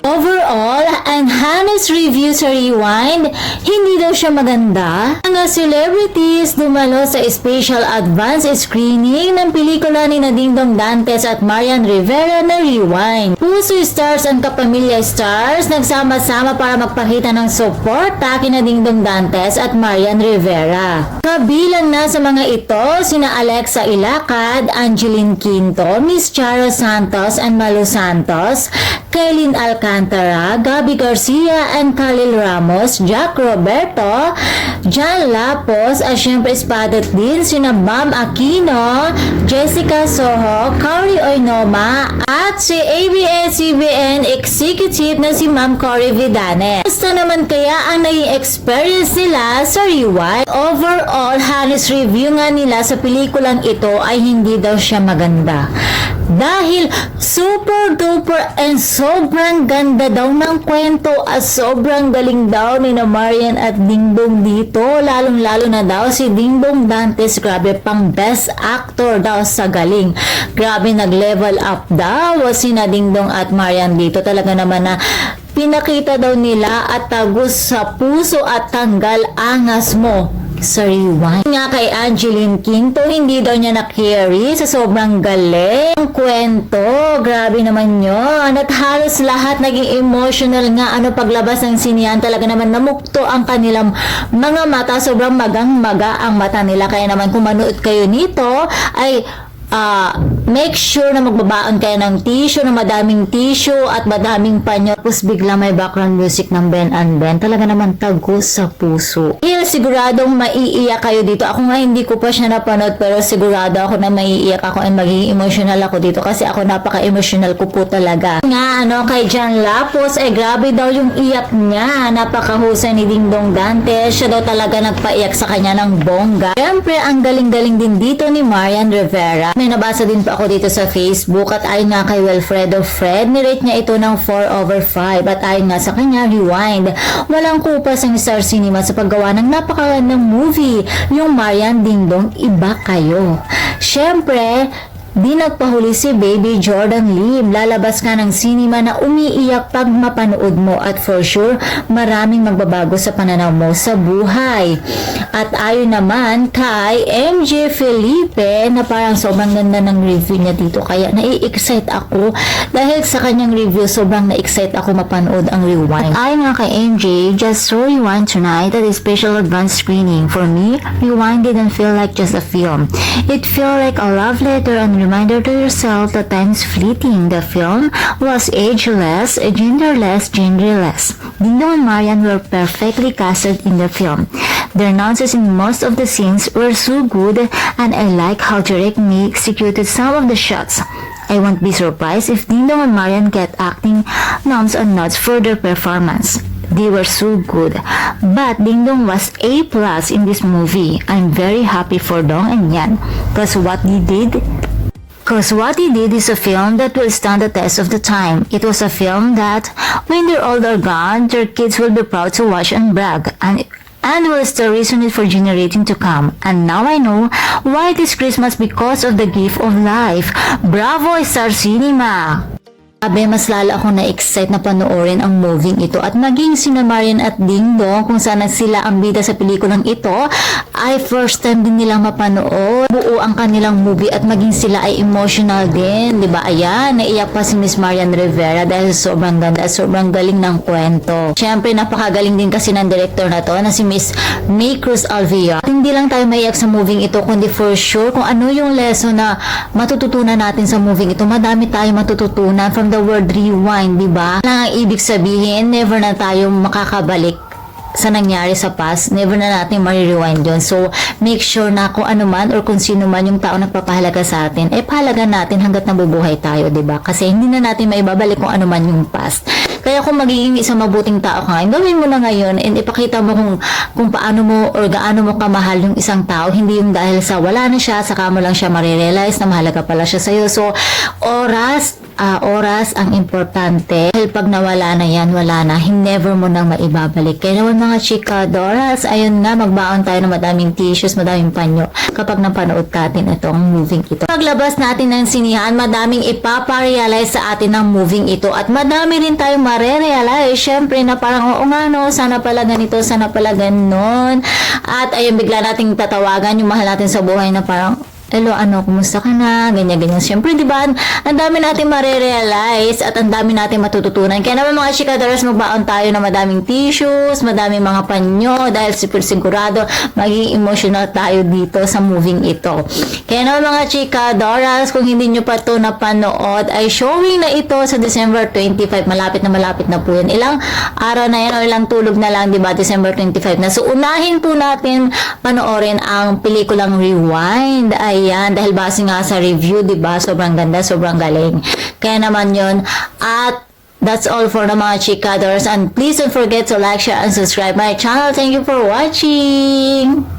Overall, ang honest review sa Rewind, hindi daw siya maganda. Mga celebrities dumalo sa special advance screening ng pelikula ni Dingdong Dantes at Marian Rivera na Rewind. Puso stars ang kapamilya stars nagsama-sama para magpakita ng suporta kina Dingdong Dantes at Marian Rivera. Kabilang na sa mga ito sina Alexa Ilacad, Angeline Quinto, Miss Charo Santos and Malu Santos, Kaylin Alcantara, Gabby Garcia and Khalil Ramos, Jack Roberto, John Lapos, at syempre espadat din sina Bam Aquino, Jessica Soho, Cory Oinoma, at si ABS-CBN executive na si Ma'am Cory Vidane. Basta naman kaya ang naging experience nila sa Rewind? Overall, honest review nga nila sa pelikulang ito ay hindi daw siya maganda. Dahil super duper and sobrang ganda daw ng kwento at sobrang galing daw ni na Marian at Dingdong dito. Lalong lalo na daw si Dingdong Dantes, grabe pang best actor daw sa galing. Grabe nag-level up daw si na Dingdong at Marian dito. Talaga naman na pinakita daw nila at tagos sa puso at tanggal angas mo sa Rewind. Nga kay Angeline Quinto, hindi daw niya na-carry sa sobrang galing ang kwento. Grabe naman yun. At halos lahat naging emotional nga paglabas ng sinihan. Talaga naman namukto ang kanilang mga mata. Sobrang magang-maga ang mata nila. Kaya naman kung manood kayo nito ay make sure na magbabaon kayo ng tissue, na madaming tissue at madaming panyo. Tapos bigla may background music ng Ben and Ben. Talaga naman tagos sa puso. Siguradong maiiyak kayo dito. Ako nga hindi ko pa siya napanood pero sigurado ako na maiiyak ako and magiging emotional ako dito kasi ako napaka-emotional ko po talaga. Nga kay John Lapos ay grabe daw yung iyak niya. Napakahusay ni Dingdong Dantes. Siya daw talaga nagpaiyak sa kanya ng bongga. Siyempre ang galing-galing din dito ni Marian Rivera. May nabasa din pa ako dito sa Facebook at ayon nga kay Wilfredo Fred, nirate niya ito ng 4/5 at ayon nga sa kanya, Rewind, walang kupas ang Star Cinema sa paggawa ng napakagandang movie. Yung Marian Dingdong, iba kayo. Siyempre, di nagpahuli si Baby Jordan Lim. Lalabas ka ng cinema na umiiyak pag mapanood mo at for sure, maraming magbabago sa pananaw mo sa buhay. At ayon naman kay MJ Felipe na parang sobrang ganda ng review niya dito kaya nai-excite ako dahil sa kanyang review sobrang na-excite ako mapanood ang Rewind. At ayon nga kay MJ, just saw Rewind tonight at a special advanced screening. For me, Rewind didn't feel like just a film. It felt like a love letter and reminder to yourself that time is fleeting. The film was ageless, genderless, genderless. Dingdong and Marian were perfectly casted in the film. Their nonsense in most of the scenes were so good and I like how Direct Me executed some of the shots. I won't be surprised if Dingdong and Marian get acting noms and nods for their performance. They were so good. But Dingdong was A+ in this movie. I'm very happy for Dong and Yan because what he did is a film that will stand the test of the time. It was a film that, when they're all gone, their kids will be proud to watch and brag, and will still resonate for generating to come. And now I know why this Christmas because of the gift of life. Bravo, Star Cinema! Sabi, mas lalo ako na-excite na panoorin ang movie ito at maging sina Marian at Dingdong kung saan sila ang bida sa pelikulang ito ay first time din nilang mapanood buo ang kanilang movie at maging sila ay emotional din, diba? Ayan, naiyak pa si Miss Marian Rivera dahil sobrang ganda at sobrang galing ng kwento. Siyempre, napakagaling din kasi ng director na to na si Miss May Cruz Alvia. At hindi lang tayo maiyak sa movie ito kundi for sure kung ano yung lesson na matututunan natin sa movie ito. Madami tayo matututunan from the word rewind, diba? Ang ibig sabihin, never na tayo makakabalik sa nangyari sa past, never na natin marirewind yun. So, make sure na kung ano man or kung sino man yung tao nagpapahalaga sa atin, pahalaga natin hanggat nabubuhay tayo, diba? Kasi hindi na natin maibabalik kung ano man yung past. Kaya kung magiging isang mabuting tao ka ngayon, gawin mo na ngayon and ipakita mo kung paano mo or gaano mo kamahal yung isang tao, hindi yung dahil sa wala na siya, saka mo lang siya marirealize na mahalaga pala siya sa'yo. So, oras, oras ang importante. Dahil pag nawala na yan, wala na. Never mo nang maibabalik. Kaya naman mga chikadoras, ayun nga, magbaon tayo ng madaming tissues, madaming panyo kapag napanood natin itong moving ito. Paglabas natin ng sinihan, madaming ipaparealize sa atin ng moving ito at madami rin tayong marerealize. Syempre na parang, oo nga no, sana pala ganito, sana pala ganon. At ayun, bigla nating tatawagan yung mahal natin sa buhay na parang, hello, kumusta ka na? Ganyan. Siyempre, di ba, ang dami natin marerealize at ang dami natin matututunan. Kaya naman mga chikadoras, magbaon tayo ng madaming tissues, madaming mga panyo dahil super sigurado magiging emotional tayo dito sa moving ito. Kaya naman mga chikadoras, kung hindi nyo pa ito napanood, ay showing na ito sa December 25. Malapit na po yan. Ilang araw na yan o ilang tulog na lang, di ba? December 25 na. So, unahin po natin panoorin ang pelikulang Rewind. Ayan, dahil base nga sa review, di ba? Sobrang ganda, sobrang galing. Kaya naman yon. At that's all for the mga chikadors. And please don't forget to like, share, and subscribe my channel. Thank you for watching!